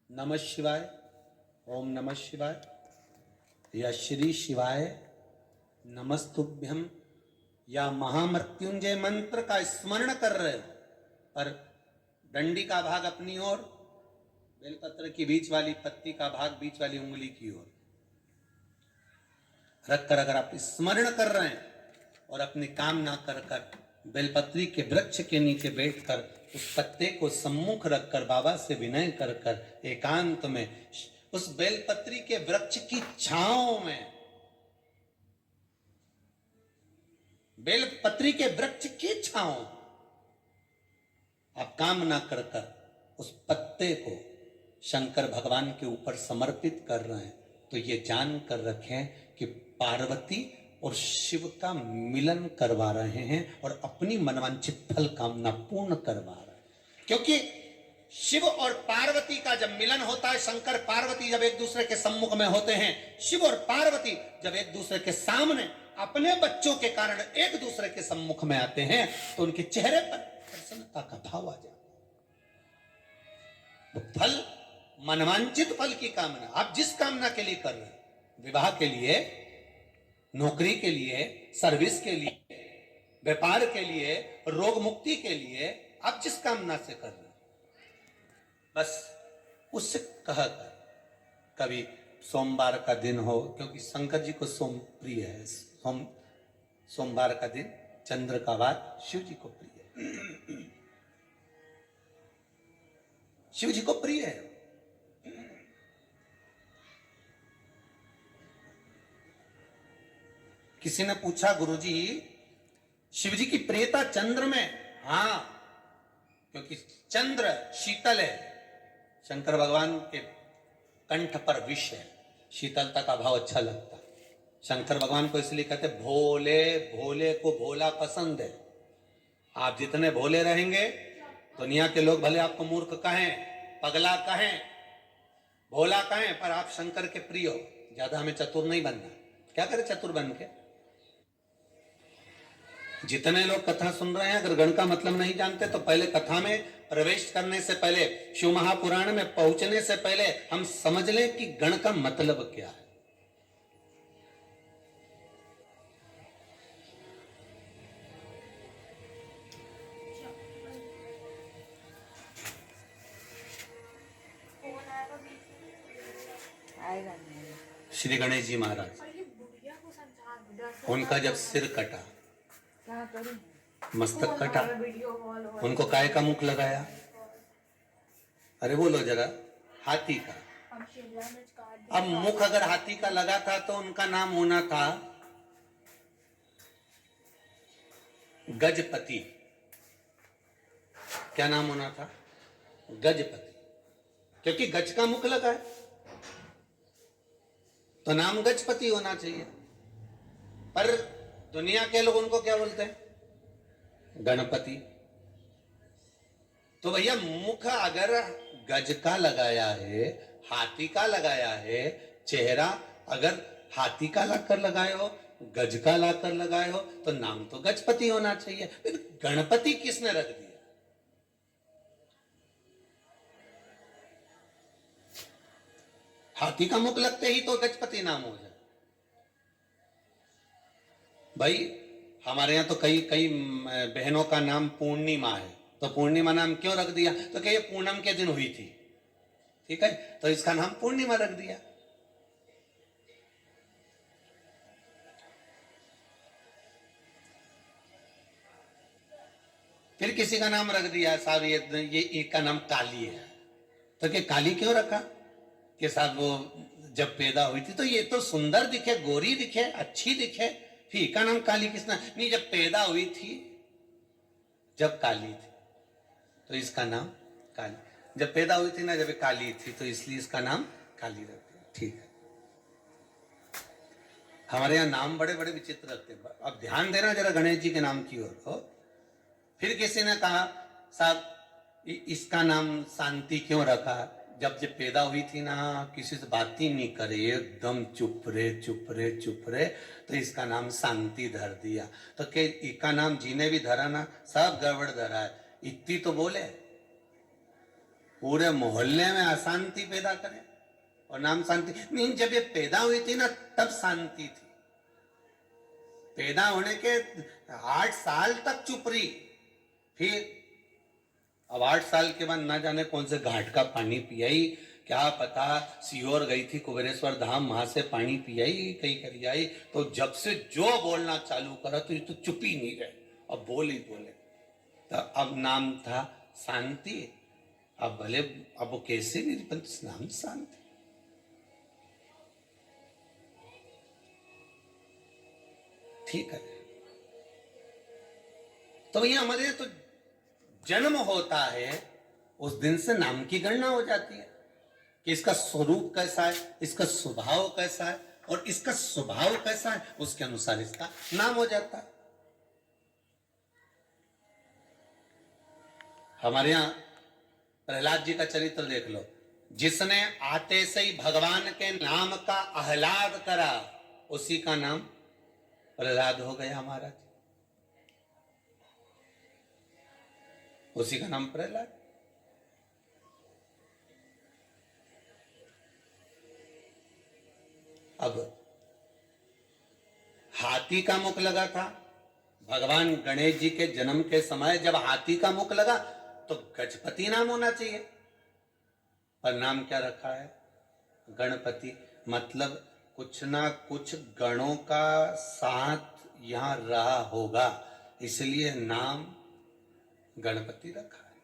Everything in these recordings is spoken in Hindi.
नमः शिवाय। ओम नमः शिवाय। या श्री शिवाय नमस्तुभ्यम। या महामृत्युंजय मंत्र का स्मरण कर रहे हो पर डंडी का भाग अपनी ओर, बेलपत्र की बीच वाली पत्ती का भाग बीच वाली उंगली की ओर रखकर अगर आप स्मरण कर रहे हैं और अपनी कामना कर कर बेलपत्री के वृक्ष के नीचे बैठकर उस पत्ते को सम्मुख रखकर बाबा से विनय कर कर एकांत में उस बेलपत्री के वृक्ष की छांव में, बेलपत्री के वृक्ष की छांव आप कामना कर कर उस पत्ते को शंकर भगवान के ऊपर समर्पित कर रहे हैं तो ये जान कर रखें कि पार्वती और शिव का मिलन करवा रहे हैं और अपनी मनवांछित फल कामना पूर्ण करवा रहे हैं। क्योंकि शिव और पार्वती का जब मिलन होता है, शंकर पार्वती जब एक दूसरे के सम्मुख में होते हैं, शिव और पार्वती जब एक दूसरे के सामने अपने बच्चों के कारण एक दूसरे के सम्मुख में आते हैं तो उनके चेहरे पर प्रसन्नता का भाव आ जाता है। तो फल, मनवांचित फल की कामना आप जिस कामना के लिए कर रहे हैं, विवाह के लिए, नौकरी के लिए, सर्विस के लिए, व्यापार के लिए, रोग मुक्ति के लिए, आप जिस कामना से कर रहे हैं बस उससे कहकर कभी सोमवार का दिन हो, क्योंकि शंकर जी को सोम प्रिय है, सोमवार का दिन, चंद्र का वार शिव जी को प्रिय है, शिव जी को प्रिय है। किसी ने पूछा गुरुजी शिव जी की प्रियता चंद्र में? हां, क्योंकि चंद्र शीतल है, शंकर भगवान के कंठ पर विष है, शीतलता का भाव अच्छा लगता है। शंकर भगवान को इसलिए कहते भोले, भोले को भोला पसंद है। आप जितने भोले रहेंगे, दुनिया के लोग भले आपको मूर्ख कहें, पगला कहें, भोला कहें, पर आप शंकर के प्रिय हो। ज्यादा हमें चतुर नहीं बनना। क्या करे चतुर बन के? जितने लोग कथा सुन रहे हैं अगर गण का मतलब नहीं जानते तो पहले कथा में प्रवेश करने से पहले, शिव महापुराण में पहुंचने से पहले हम समझ लें कि गण का मतलब क्या है। श्री गणेश जी महाराज, उनका जब सिर कटा, मस्तक कटा, उनको काय का मुख लगाया? अरे बोलो जरा, हाथी का। अब मुख अगर हाथी का लगा था तो उनका नाम होना था गजपति। क्या नाम होना था? गजपति, क्योंकि गज का मुख लगा है तो नाम गजपति होना चाहिए। पर दुनिया के लोग उनको क्या बोलते हैं? गणपति। तो भैया मुख अगर गज का लगाया है, हाथी का लगाया है, चेहरा अगर हाथी का लाकर लगाए हो, गज का लाकर लगाए हो तो नाम तो गजपति होना चाहिए। फिर गणपति किसने रख दिया? हाथी का मुख लगते ही तो गजपति नाम हो जाए। भाई हमारे यहाँ तो कई कई बहनों का नाम पूर्णिमा है, तो पूर्णिमा नाम क्यों रख दिया? तो क्या ये पूनम के दिन हुई थी, ठीक है, तो इसका नाम पूर्णिमा रख दिया। फिर किसी का नाम रख दिया साहब ये एक का नाम काली है, तो क्या काली क्यों रखा? कि साहब वो जब पैदा हुई थी तो ये तो सुंदर दिखे, गोरी दिखे, अच्छी दिखे, फिर का नाम काली किसने? नहीं, जब पैदा हुई थी, जब काली थी तो इसका नाम काली, जब पैदा हुई थी ना, जब काली थी तो इसलिए इसका नाम काली रख दिया। ठीक है, हमारे यहाँ नाम बड़े बड़े विचित्र रखते हैं। अब ध्यान देना जरा गणेश जी के नाम की ओर हो। फिर किसी ने कहा साहब इसका नाम शांति क्यों रखा? जब पैदा हुई थी ना, किसी से बात ही नहीं करे, एकदम चुप रे चुप रे चुप रे, तो इसका नाम शांति धर दिया। तो क्या इसका नाम जीने भी धरा ना? सब गड़बड़ धरा है, इतनी तो बोले। पूरे मोहल्ले में अशांति पैदा करें और नाम शांति नहीं। जब ये पैदा हुई थी ना तब शांति थी। पैदा होने के 8 साल तक चुप रही, फिर अब 8 साल के बाद ना जाने कौन से घाट का पानी पियाई, क्या पता सीहोर गई थी कुबेरेश्वर धाम, वहां से पानी पियाई कहीं करी आई। तो जब से जो बोलना चालू करा तो ये तो चुप ही नहीं रहे, अब बोल ही बोले। तो अब नाम था शांति। अब भले अब वो कैसे भी नाम शांति। ठीक है, तो भैया हमारे तो जन्म होता है उस दिन से नाम की गणना हो जाती है कि इसका स्वरूप कैसा है, इसका स्वभाव कैसा है, और इसका स्वभाव कैसा है उसके अनुसार इसका नाम हो जाता है। हमारे यहां प्रहलाद जी का चरित्र देख लो। जिसने आते से ही भगवान के नाम का आह्लाद करा उसी का नाम प्रहलाद हो गया महाराज, उसी का नाम प्रहलाद। अब हाथी का मुख लगा था भगवान गणेश जी के जन्म के समय। जब हाथी का मुख लगा तो गजपति नाम होना चाहिए, पर नाम क्या रखा है? गणपति। मतलब कुछ ना कुछ गणों का साथ यहां रहा होगा, इसलिए नाम गणपति रखा है।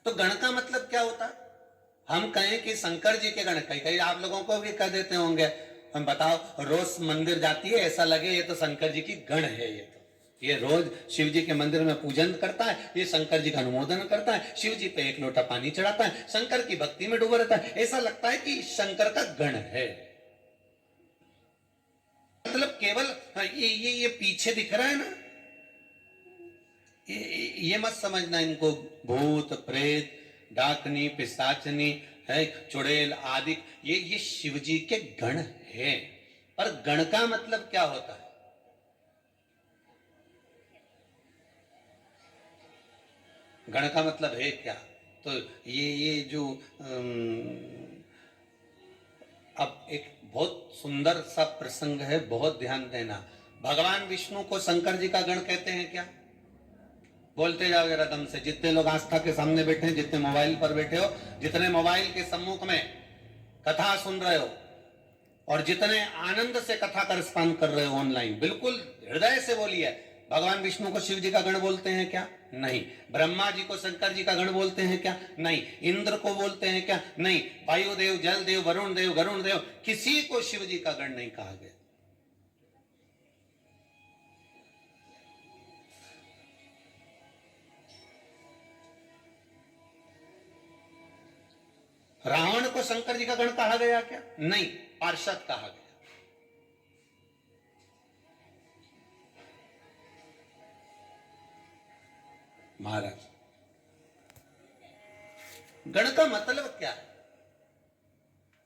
तो गण का मतलब क्या होता है? हम कहें कि शंकर जी के गण, कई कई आप लोगों को भी कह देते होंगे, हम बताओ रोज मंदिर जाती है ऐसा लगे ये तो शंकर जी की गण है, ये रोज शिव जी के मंदिर में पूजन करता है, ये शंकर जी का अनुमोदन करता है, शिव जी पे 1 लोटा पानी चढ़ाता है, शंकर की भक्ति में डूबा रहता है, ऐसा लगता है कि शंकर का गण है। मतलब केवल ये पीछे दिख रहा है ना, ये मत समझना इनको भूत प्रेत डाकनी पिशाचनी है चुड़ैल आदि, ये शिव जी के गण है। पर गण का मतलब क्या होता है? गण का मतलब है क्या? तो ये जो अब एक बहुत सुंदर सा प्रसंग है, बहुत ध्यान देना। भगवान विष्णु को शंकर जी का गण कहते हैं क्या? बोलते जाओ जरा दम से। जितने लोग आस्था के सामने बैठे हैं, जितने मोबाइल पर बैठे हो, जितने मोबाइल के सम्मुख में कथा सुन रहे हो, और जितने आनंद से कथा का रसपान कर रहे हो ऑनलाइन, बिल्कुल हृदय से बोलिए, भगवान विष्णु को शिव जी का गण बोलते हैं क्या? नहीं। ब्रह्मा जी को शंकर जी का गण बोलते हैं क्या? नहीं। इंद्र को बोलते हैं क्या? नहीं। वायुदेव, जल देव, वरुण देव, गरुण देव, किसी को शिव जी का गण नहीं कहा गया। रावण को शंकर जी का गण कहा गया क्या? नहीं, पार्षद कहा गया। महाराज गण का मतलब क्या है?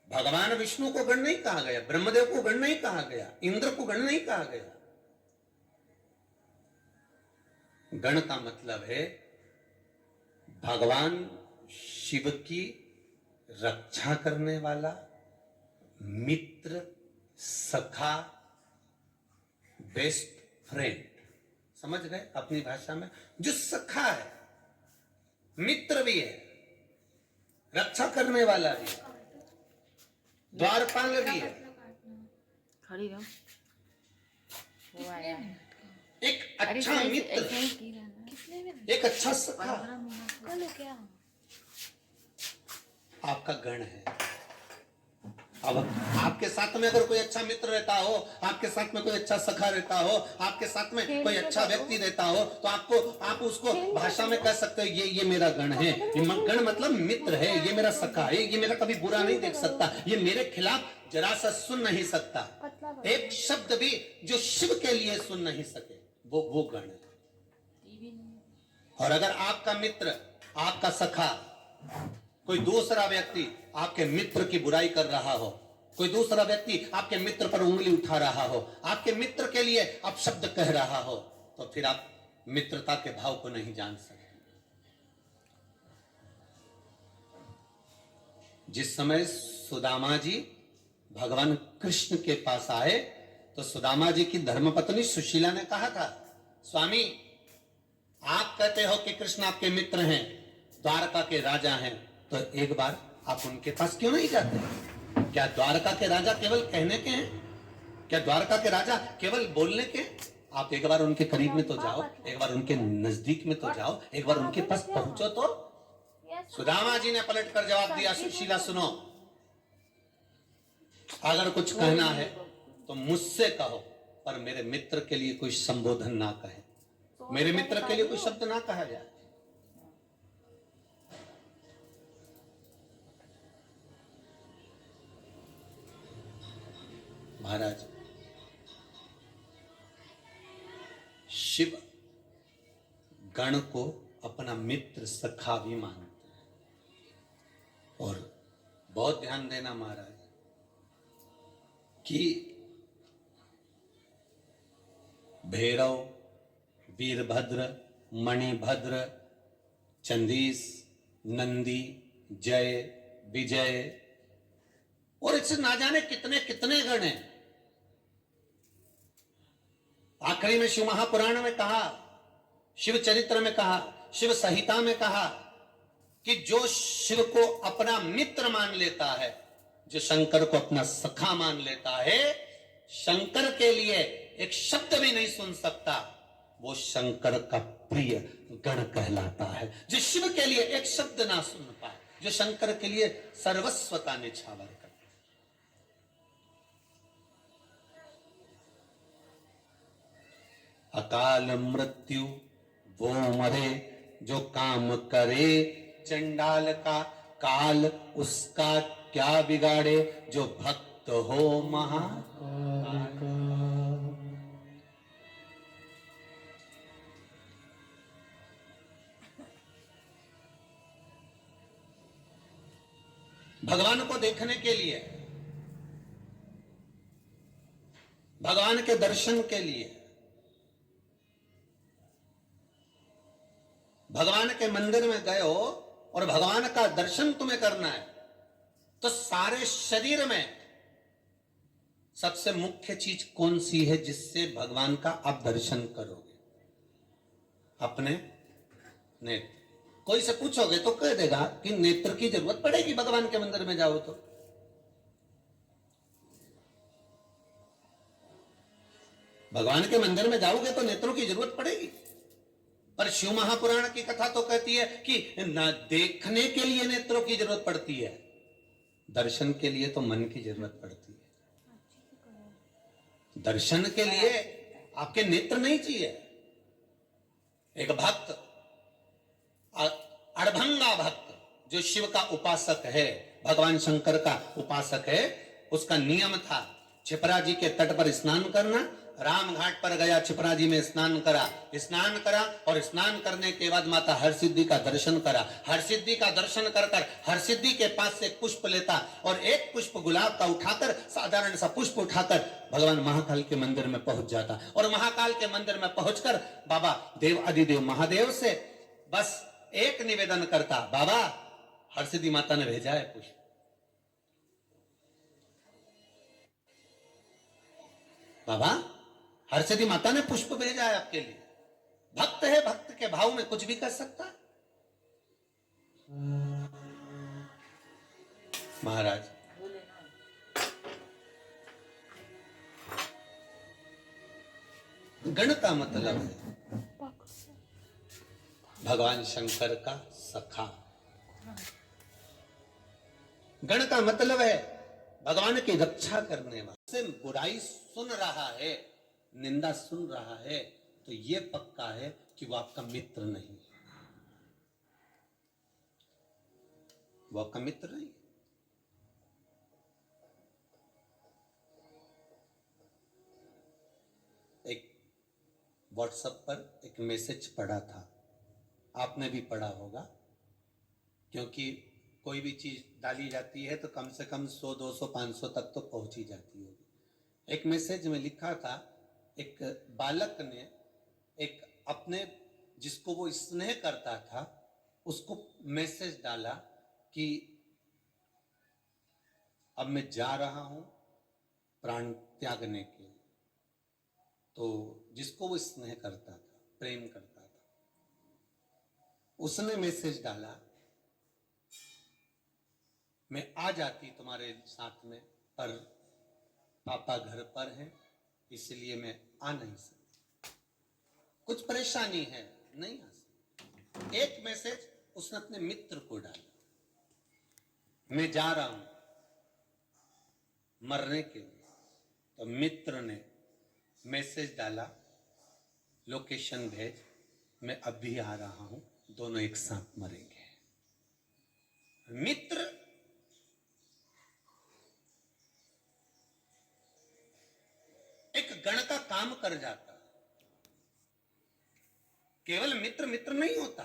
भगवान विष्णु को गण नहीं कहा गया, ब्रह्मदेव को गण नहीं कहा गया, इंद्र को गण नहीं कहा गया। गण का मतलब है भगवान शिव की रक्षा करने वाला मित्र, सखा, बेस्ट फ्रेंड। समझ गए? अपनी भाषा में जो सखा है, मित्र भी है, रक्षा करने वाला भी है, द्वारपाल भी है, खड़ी रहो। वो आया है। एक अच्छा मित्र, एक अच्छा सखा क्या आपका गण है। अब आपके साथ में अगर कोई अच्छा मित्र रहता हो, आपके साथ में कोई अच्छा सखा रहता हो, आपके साथ में कोई अच्छा व्यक्ति रहता हो, तो आप उसको भाषा में कह सकते हो ये मेरा गण है। गण मतलब मित्र है, ये मेरा सखा है, ये मेरा कभी बुरा नहीं देख सकता, ये मेरे खिलाफ जरा सा सुन नहीं सकता, एक शब्द भी जो शिव के लिए सुन नहीं सके, वो गण है। और अगर आपका मित्र, आपका सखा, कोई दूसरा व्यक्ति आपके मित्र की बुराई कर रहा हो, कोई दूसरा व्यक्ति आपके मित्र पर उंगली उठा रहा हो, आपके मित्र के लिए आप शब्द कह रहा हो, तो फिर आप मित्रता के भाव को नहीं जान सकते। जिस समय सुदामा जी भगवान कृष्ण के पास आए तो सुदामा जी की धर्मपत्नी सुशीला ने कहा था, स्वामी आप कहते हो कि कृष्ण आपके मित्र हैं, द्वारका के राजा हैं, तो एक बार आप उनके पास क्यों नहीं जाते? क्या द्वारका के राजा केवल कहने के हैं? क्या द्वारका के राजा केवल बोलने के? आप एक बार उनके करीब में तो जाओ, एक बार उनके नजदीक में तो जाओ, एक बार उनके पास पहुंचो तो। सुदामा जी ने पलटकर जवाब दिया, सुशीला सुनो, अगर कुछ कहना है तो मुझसे कहो, पर मेरे मित्र के लिए कोई संबोधन ना कहे, मेरे मित्र के लिए कोई शब्द ना कहा जाए। महाराज शिव गण को अपना मित्र सखा भी मानते हैं। और बहुत ध्यान देना महाराज कि भैरव, वीरभद्र, मणिभद्र, चंदीस, नंदी, जय, विजय और इससे ना जाने कितने कितने गण हैं। आखिरी में शिव महापुराण में कहा, शिव चरित्र में कहा, शिव संहिता में कहा कि जो शिव को अपना मित्र मान लेता है, जो शंकर को अपना सखा मान लेता है, शंकर के लिए एक शब्द भी नहीं सुन सकता, वो शंकर का प्रिय गण कहलाता है। जो शिव के लिए एक शब्द ना सुन पाए, जो शंकर के लिए सर्वस्वता निछावर कर। अकाल मृत्यु वो मरे, जो काम करे चंडाल का, काल उसका क्या बिगाड़े, जो भक्त हो महाकाल का। भगवान को देखने के लिए, भगवान के दर्शन के लिए, भगवान के मंदिर में गए हो और भगवान का दर्शन तुम्हें करना है, तो सारे शरीर में सबसे मुख्य चीज कौन सी है जिससे भगवान का आप दर्शन करोगे? अपने नेत्र। कोई से पूछोगे तो कह देगा कि नेत्र की जरूरत पड़ेगी भगवान के मंदिर में जाओ तो। भगवान के मंदिर में जाओगे तो नेत्रों की जरूरत पड़ेगी। पर शिव महापुराण की कथा तो कहती है कि न देखने के लिए नेत्रों की जरूरत पड़ती है, दर्शन के लिए तो मन की जरूरत पड़ती है। दर्शन के लिए आपके नेत्र नहीं चाहिए। एक भक्त, अड़भंगा भक्त जो शिव का उपासक है, भगवान शंकर का उपासक है, उसका नियम था छिपरा जी के तट पर स्नान करना। राम घाट पर गया, छिपरा जी में स्नान करा और स्नान करने के बाद माता हरसिद्धि का दर्शन करा। हरसिद्धि का दर्शन कर हरसिद्धि के पास से एक पुष्प लेता और एक पुष्प गुलाब का उठाकर, साधारण सा पुष्प उठाकर भगवान महाकाल के मंदिर में पहुंच जाता और महाकाल के मंदिर में पहुंचकर बाबा देव अधिदेव महादेव से बस एक निवेदन करता, बाबा हरसिद्धि माता ने भेजा है पुष्प। बाबा हरसिद्धि माता ने पुष्प भेजा है आपके लिए। भक्त है, भक्त के भाव में कुछ भी कर सकता है। महाराज गण का मतलब है भगवान शंकर का सखा। गण का मतलब है भगवान की रक्षा करने वाला। से बुराई सुन रहा है, निंदा सुन रहा है, तो यह पक्का है कि वो आपका मित्र नहीं, वो आपका मित्र नहीं। एक व्हाट्सएप पर एक मैसेज पढ़ा था, आपने भी पढ़ा होगा, क्योंकि कोई भी चीज डाली जाती है तो कम से कम 100, 200, 500 तक तो पहुंच ही जाती होगी। एक मैसेज में लिखा था, एक बालक ने एक अपने जिसको वो स्नेह करता था उसको मैसेज डाला कि अब मैं जा रहा हूं प्राण त्यागने के लिए। तो जिसको वो स्नेह करता था, प्रेम करता था, उसने मैसेज डाला, मैं आ जाती तुम्हारे साथ में, पर पापा घर पर हैं इसलिए मैं आ नहीं सकती, कुछ परेशानी है, नहीं आ सकती। एक मैसेज उसने अपने मित्र को डाला, मैं जा रहा हूं मरने के लिए। तो मित्र ने मैसेज डाला, लोकेशन भेज, मैं अभी आ रहा हूं, दोनों एक साथ मरेंगे। मित्र एक गण का काम कर जाता, केवल मित्र मित्र नहीं होता।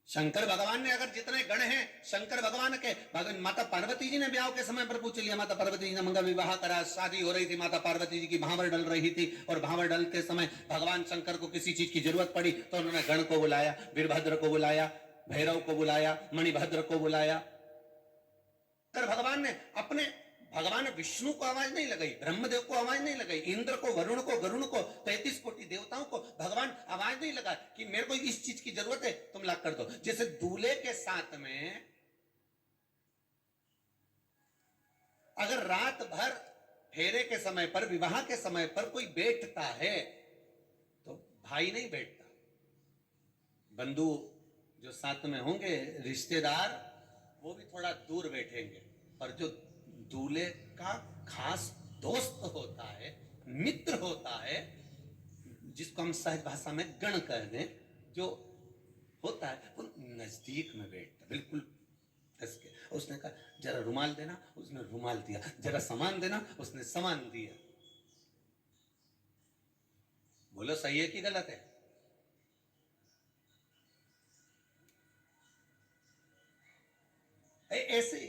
शंकर भगवान ने अगर जितने गण हैं शंकर भगवान के, माता पार्वती जी ने ब्याह के समय पर पूछ लिया, माता पार्वती जी ने मंगल विवाह करा, शादी हो रही थी, माता पार्वती जी की भांवर डल रही थी, और भांवर डलते समय भगवान शंकर को किसी चीज की जरूरत पड़ी तो उन्होंने गण को बुलाया, वीरभद्र को बुलाया, भैरव को बुलाया, मणिभद्र को बुलाया। शंकर भगवान ने अपने, भगवान विष्णु को आवाज नहीं लगाई, ब्रह्मदेव को आवाज नहीं लगाई, इंद्र को, वरुण को, गरुण को, 33 कोटि देवताओं को भगवान आवाज नहीं लगा कि मेरे को इस चीज की जरूरत है तुम ला कर दो। जैसे दूल्हे के साथ में अगर रात भर फेरे के समय पर, विवाह के समय पर कोई बैठता है तो भाई नहीं बैठता, बंधु जो साथ में होंगे रिश्तेदार वो भी थोड़ा दूर बैठेंगे, पर जो दूल्हे का खास दोस्त होता है, मित्र होता है, जिसको हम सहज भाषा में गण कह दें, जो होता है वो नजदीक में बैठता, बिल्कुल कस के। उसने कहा जरा रुमाल देना, उसने रुमाल दिया, जरा सामान देना, उसने सामान दिया। बोलो सही है कि गलत है? ऐसे